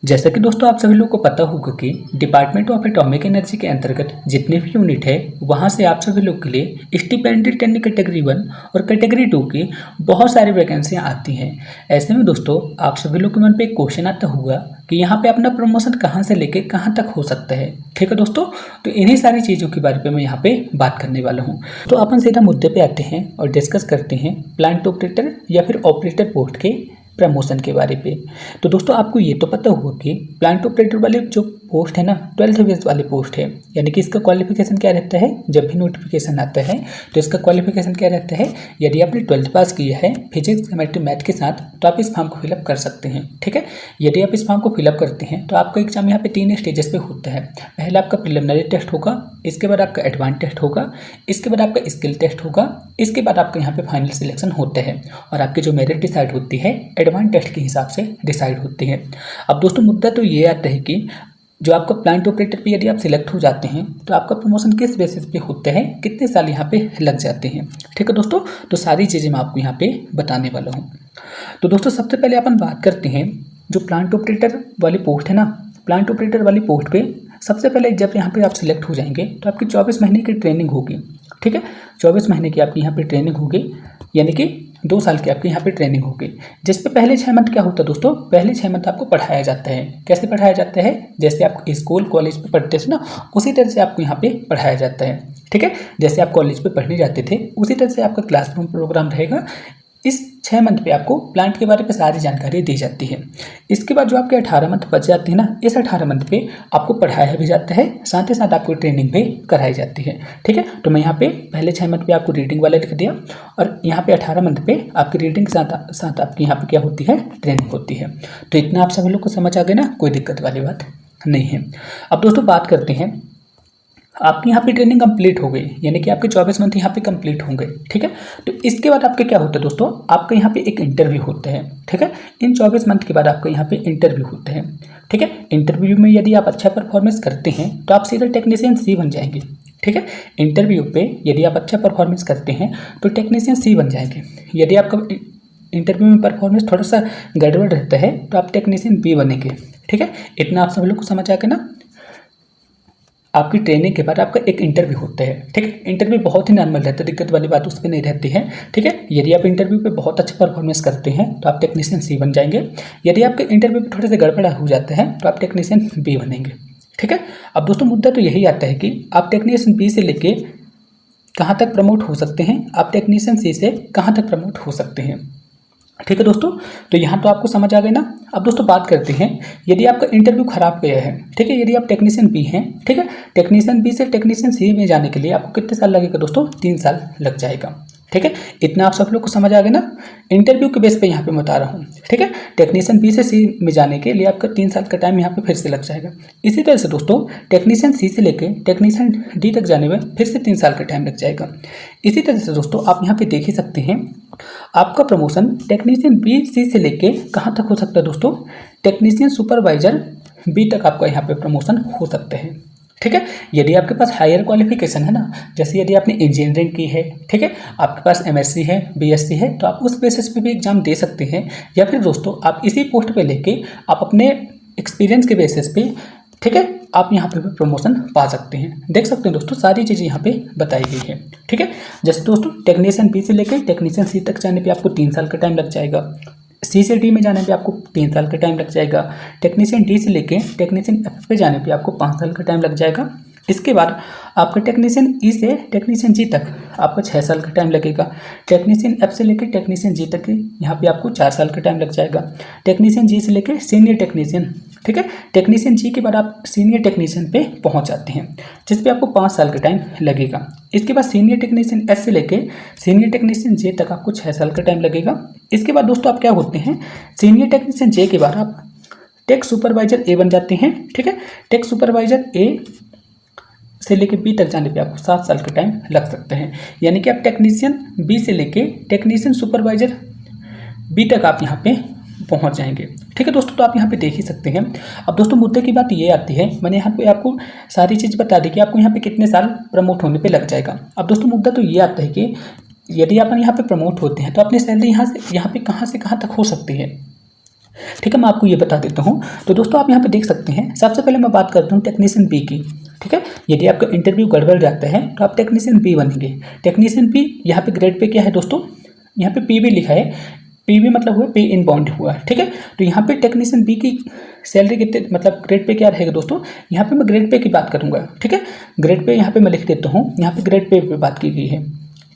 जैसा कि दोस्तों आप सभी लोगों को पता होगा कि डिपार्टमेंट ऑफ एटॉमिक एनर्जी के अंतर्गत जितने भी यूनिट है वहां से आप सभी लोग के लिए स्टिपेंडेड कैटेगरी 1 और कैटेगरी 2 की बहुत सारी वैकेंसियां आती हैं। ऐसे में दोस्तों आप सभी लोग के मन पे एक क्वेश्चन आता होगा कि यहाँ पे अपना प्रमोशन कहाँ से लेके कहाँ तक हो सकता है। ठीक है दोस्तों, तो इन्हीं सारी चीज़ों के बारे में मैं यहाँ पे बात करने वाला हूँ। तो अपन सीधा मुद्दे पे आते हैं और डिस्कस करते हैं प्लांट ऑपरेटर या फिर ऑपरेटर पोस्ट के प्रमोशन के बारे पे। तो दोस्तों आपको ये तो पता होगा कि प्लांट ऑपरेटर वाले जो पोस्ट है ना 12th बेस वाली पोस्ट है, यानी कि इसका क्वालिफिकेशन क्या रहता है। जब भी नोटिफिकेशन आता है तो इसका क्वालिफिकेशन क्या रहता है, यदि आपने 12th पास किया है फिजिक्स केमिस्ट्री मैथ के साथ तो आप इस फॉर्म को फिलअप कर सकते हैं। ठीक है, यदि आप इस फॉर्म को फिलअप करते हैं तो आपका एग्जाम यहाँ पे 3 स्टेजेस पे होता है। पहला आपका प्रिलिमिनरी टेस्ट होगा, इसके बाद आपका एडवांस टेस्ट होगा, इसके बाद आपका स्किल टेस्ट होगा, इसके बाद आपका यहाँ पे फाइनल सिलेक्शन होता है और आपकी जो मेरिट डिसाइड होती है एडवांस टेस्ट के हिसाब से डिसाइड होती है। अब दोस्तों मुद्दा तो ये आता है कि जो आपका प्लांट ऑपरेटर पे यदि आप सिलेक्ट हो जाते हैं तो आपका प्रमोशन किस बेसिस पे होता है, कितने साल यहाँ पे लग जाते हैं। ठीक है दोस्तों, तो सारी चीज़ें मैं आपको यहाँ पे बताने वाला हूँ। तो दोस्तों सबसे पहले अपन बात करते हैं जो प्लांट ऑपरेटर वाली पोस्ट है ना, प्लांट ऑपरेटर वाली पोस्ट पे सबसे पहले जब यहाँ पे आप सिलेक्ट हो जाएंगे तो आपकी 24 महीने की ट्रेनिंग होगी। ठीक है, 24 महीने की आपकी यहाँ पे ट्रेनिंग होगी, यानी कि 2 साल की आपकी यहाँ पे ट्रेनिंग होगी, जिस पे पहले 6 मंथ क्या होता है दोस्तों, पहले 6 मंथ आपको पढ़ाया जाता है। कैसे पढ़ाया जाता है, जैसे आप स्कूल कॉलेज पे पढ़ते थे ना उसी तरह से आपको यहाँ पे पढ़ाया जाता है। ठीक है, जैसे आप कॉलेज पे पढ़ने जाते थे उसी तरह से आपका क्लासरूम प्रोग्राम रहेगा। इस 6 मंथ पे आपको प्लांट के बारे में सारी जानकारी दी जाती है। इसके बाद जो आपके 18 मंथ बच जाते हैं ना, इस 18 मंथ पे आपको पढ़ाया भी जाता है, साथ ही साथ आपको ट्रेनिंग भी कराई जाती है। ठीक है, तो मैं यहाँ पे पहले 6 मंथ पे आपको रीडिंग वाला लिख दिया और यहाँ पे 18 मंथ पे आपकी रीडिंग के साथ साथ आपकी यहाँ पे क्या होती है, ट्रेनिंग होती है। तो इतना आप सभी लोग को समझ आ गया ना, कोई दिक्कत वाली बात नहीं है। अब दोस्तों बात करते हैं, आपकी यहाँ पे ट्रेनिंग कंप्लीट हो गई, यानी कि आपके 24 मंथ यहाँ पे कंप्लीट होंगे। ठीक है, तो इसके बाद आपके क्या होता है दोस्तों, आपका यहाँ पे एक इंटरव्यू होता है। ठीक है, इन 24 मंथ के बाद आपका यहाँ पे इंटरव्यू होता है। ठीक है, इंटरव्यू में यदि आप अच्छा परफॉर्मेंस करते हैं तो आप सीधा टेक्नीशियन सी बन जाएंगे। ठीक है, इंटरव्यू पे यदि आप अच्छा परफॉर्मेंस करते हैं तो टेक्नीशियन सी बन जाएंगे। यदि आपका इंटरव्यू में परफॉर्मेंस थोड़ा सा गड़बड़ रहता है तो आप टेक्नीशियन बी बनेंगे। ठीक है, इतना आप सभी लोग को समझ आ गया ना। आपकी ट्रेनिंग के बाद आपका एक इंटरव्यू होता है। ठीक है, इंटरव्यू बहुत ही नॉर्मल रहता है, दिक्कत वाली बात उस पर नहीं रहती है। ठीक है, यदि आप इंटरव्यू पे बहुत अच्छा परफॉर्मेंस करते हैं तो आप टेक्नीशियन सी बन जाएंगे। यदि आपके इंटरव्यू पे थोड़े से गड़बड़ा हो जाता है तो आप टेक्नीशियन बी बनेंगे। ठीक है, अब दोस्तों मुद्दा तो यही आता है कि आप टेक्नीशियन बी से लेके कहाँ तक प्रमोट हो सकते हैं, आप टेक्नीशियन सी से कहाँ तक प्रमोट हो सकते हैं। ठीक है दोस्तों, तो यहाँ तो आपको समझ आ गया ना। अब दोस्तों बात करते हैं, यदि आपका इंटरव्यू खराब गया है, ठीक है, यदि आप टेक्नीशियन बी हैं, ठीक है, टेक्नीशियन बी से टेक्नीशियन सी में जाने के लिए आपको कितने साल लगेगा दोस्तों, 3 साल लग जाएगा। ठीक है, इतना आप सब लोग को समझ आ गया ना। इंटरव्यू के बेस पे यहाँ पे मैं बता रहा हूँ। ठीक है, टेक्नीशियन बी से सी में जाने के लिए आपका 3 साल का टाइम यहाँ पे फिर से लग जाएगा। इसी तरह से दोस्तों टेक्नीशियन सी से लेके टेक्नीशियन डी तक जाने में फिर से 3 साल का टाइम लग जाएगा। इसी तरह से दोस्तों आप यहाँ पे देख ही सकते हैं, आपका प्रमोशन टेक्नीशियन बी सी से लेके कहाँ तक हो सकता है दोस्तों, टेक्नीशियन सुपरवाइजर बी तक आपका यहाँ पे प्रमोशन हो सकता है। ठीक है, यदि आपके पास हायर क्वालिफिकेशन है ना, जैसे यदि आपने इंजीनियरिंग की है, ठीक है, आपके पास एमएससी है, बीएससी है, तो आप उस बेसिस पे भी एग्जाम दे सकते हैं। या फिर दोस्तों आप इसी पोस्ट पे लेके आप अपने एक्सपीरियंस के बेसिस पे, ठीक है, आप यहाँ पे भी प्रमोशन पा सकते हैं। देख सकते हैं दोस्तों सारी चीज़ें यहाँ पे बताई गई है। ठीक है, जैसे दोस्तों टेक्नीशियन बी से लेकर टेक्नीशियन सी तक जाने पे आपको 3 साल का टाइम लग जाएगा। सी से डी में जाने पे आपको 3 साल का टाइम लग जाएगा। टेक्नीशियन डी से लेके टेक्नीशियन एफ पे जाने पे आपको 5 साल का टाइम लग जाएगा। इसके बाद आपका टेक्नीशियन ई से टेक्नीशियन जी तक आपको 6 साल का टाइम लगेगा। टेक्नीशियन एफ से लेकर टेक्नीशियन जी तक यहाँ पे आपको 4 साल का टाइम लग जाएगा। टेक्नीशियन जी से लेकर सीनियर टेक्नीशियन, ठीक है, टेक्नीशियन जी के बाद आप सीनियर टेक्नीशियन पे पहुँच जाते हैं, जिस पे आपको 5 साल का टाइम लगेगा। इसके बाद सीनियर टेक्नीशियन एस से लेके सीनियर टेक्नीशियन जे तक आपको 6 साल का टाइम लगेगा। इसके बाद दोस्तों आप क्या होते हैं, सीनियर टेक्नीशियन जे के बाद आप टेक सुपरवाइजर ए बन जाते हैं। ठीक है, टेक सुपरवाइजर ए से लेके बी तक जाने पे आपको 7 साल का टाइम लग सकता है, यानी कि आप टेक्नीशियन बी से लेके टेक्नीशियन सुपरवाइजर बी तक आप यहाँ पे पहुँच जाएंगे। ठीक है दोस्तों, तो आप यहाँ पे देख ही सकते हैं। अब दोस्तों मुद्दे की बात ये आती है, मैंने यहाँ पे आपको सारी चीज़ बता दी कि आपको यहाँ पे कितने साल प्रमोट होने पे लग जाएगा। अब दोस्तों मुद्दा तो ये आता है कि यदि आप यहाँ पे प्रमोट होते हैं तो अपनी सैलरी यहाँ पे कहाँ से कहाँ तक हो सकती है। ठीक है, मैं आपको ये बता देता हूँ। तो दोस्तों आप यहाँ पे देख सकते हैं, सबसे पहले मैं बात करता हूँ टेक्नीशियन बी की। ठीक है, यदि आपका इंटरव्यू गड़बड़ जाता है तो आप टेक्नीशियन बी बनेंगे। टेक्नीशियन बी यहाँ पे ग्रेड पे क्या है दोस्तों, यहाँ पे पी भी लिखा है, पी भी मतलब हुआ पे इन बाउंड हुआ। ठीक है, तो यहाँ पे टेक्नीशियन बी की सैलरी कितने मतलब ग्रेड पे क्या रहेगा दोस्तों, यहाँ पे मैं ग्रेड पे की बात करूँगा। ठीक है, ग्रेड पे यहाँ पे मैं लिख देता हूँ, यहाँ पे ग्रेड पे बात की गई है।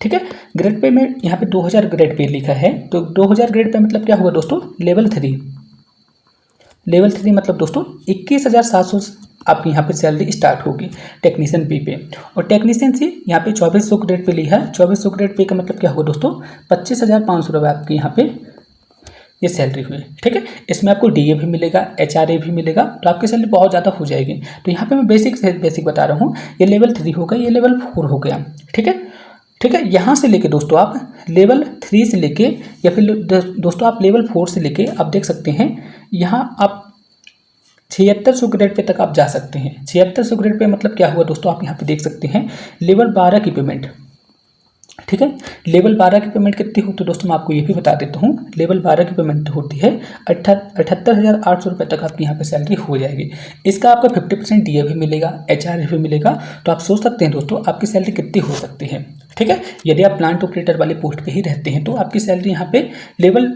ठीक है, ग्रेड पे में यहाँ पे 2000 ग्रेड पे लिखा है, तो 2000 ग्रेड पे मतलब क्या हुआ दोस्तों, लेवल 3। लेवल 3 मतलब दोस्तों 21,700 आपकी यहाँ पे सैलरी स्टार्ट होगी टेक्नीशियन बी पे। और टेक्नीशियन सी यहाँ पे 2400 ग्रेड पे लिखा है। 2400 ग्रेड पे का मतलब क्या होगा दोस्तों, 25,500 रुपये आपकी यहाँ पे ये सैलरी हुई। ठीक है, इसमें आपको डीए भी मिलेगा, एचआरए भी मिलेगा, तो आपकी सैलरी बहुत ज़्यादा हो जाएगी। तो यहाँ पे मैं बेसिक बता रहा हूँ, ये लेवल 3 हो गया, ये लेवल 4 हो गया। ठीक है, ठीक है, यहाँ से लेके दोस्तों आप लेवल 3 से लेके या फिर दोस्तों आप लेवल 4 से लेके आप देख सकते हैं, यहाँ आप 7600 ग्रेड पे तक आप जा सकते हैं। 7600 ग्रेड पे मतलब क्या हुआ दोस्तों, आप यहाँ पे देख सकते हैं लेवल 12 की पेमेंट। ठीक है, लेवल 12 की पेमेंट कितनी होती है दोस्तों, मैं आपको ये भी बता देता हूँ। लेवल 12 की पेमेंट होती है 78,800 रुपये तक आपकी यहाँ पे सैलरी हो जाएगी। इसका आपका 50% डीए भी मिलेगा, एचआरए भी मिलेगा। तो आप सोच सकते हैं दोस्तों आपकी सैलरी कितनी हो सकती है। ठीक है, यदि आप प्लांट ऑपरेटर वाले पोस्ट पे ही रहते हैं तो आपकी सैलरी यहाँ पे लेवल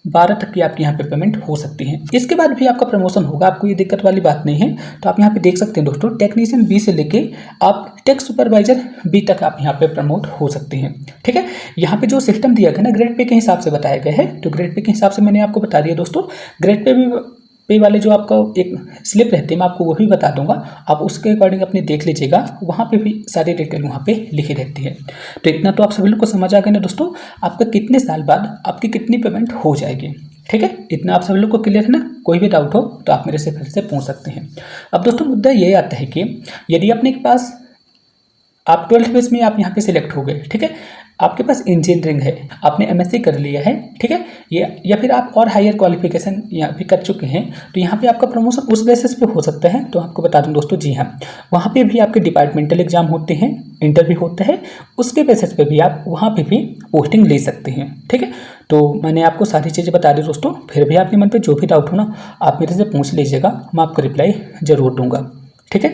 12 तक की आपकी यहाँ पे पेमेंट हो सकती है। इसके बाद भी आपका प्रमोशन होगा, आपको ये दिक्कत वाली बात नहीं है। तो आप यहाँ पे देख सकते हैं दोस्तों, टेक्नीशियन बी से लेके आप टेक सुपरवाइजर बी तक आप यहाँ पे प्रमोट हो सकते हैं। ठीक है, यहाँ पे जो सिस्टम दिया गया ना ग्रेड पे के हिसाब से बताया गया है, तो ग्रेड पे के हिसाब से मैंने आपको बता दिया दोस्तों। ग्रेड पे वाले जो आपका एक स्लिप रहती है मैं आपको वो भी बता दूंगा, आप उसके अकॉर्डिंग अपने देख लीजिएगा, वहाँ पे भी सारी डिटेल वहाँ पे लिखी रहती है। तो इतना तो आप सभी लोग को समझ आ गया ना दोस्तों, आपका कितने साल बाद आपकी कितनी पेमेंट हो जाएगी। ठीक है, इतना आप सभी लोग को क्लियर है ना। कोई भी डाउट हो तो आप मेरे से फिर से पूछ सकते हैं। अब दोस्तों मुद्दा ये आता है कि यदि अपने के पास आप 12th बेस में आप यहाँ पे सिलेक्ट हो गए, ठीक है, आपके पास इंजीनियरिंग है, आपने एमएससी कर लिया है, ठीक है, ये या फिर आप और हायर क्वालिफिकेशन यहाँ पे कर चुके हैं, तो यहाँ पे आपका प्रमोशन उस बेसिस पे हो सकता है। तो आपको बता दूं दोस्तों, जी हाँ, वहाँ पे भी आपके डिपार्टमेंटल एग्जाम होते हैं, इंटरव्यू होता है, उसके बेसिस पे भी आप वहाँ पे भी पोस्टिंग ले सकते हैं। ठीक है, तो मैंने आपको सारी चीज़ें बता दी दोस्तों। फिर भी आपके मन पर जो भी डाउट हो ना, आप मेरे से पूछ लीजिएगा, मैं आपको रिप्लाई जरूर दूंगा। ठीक है।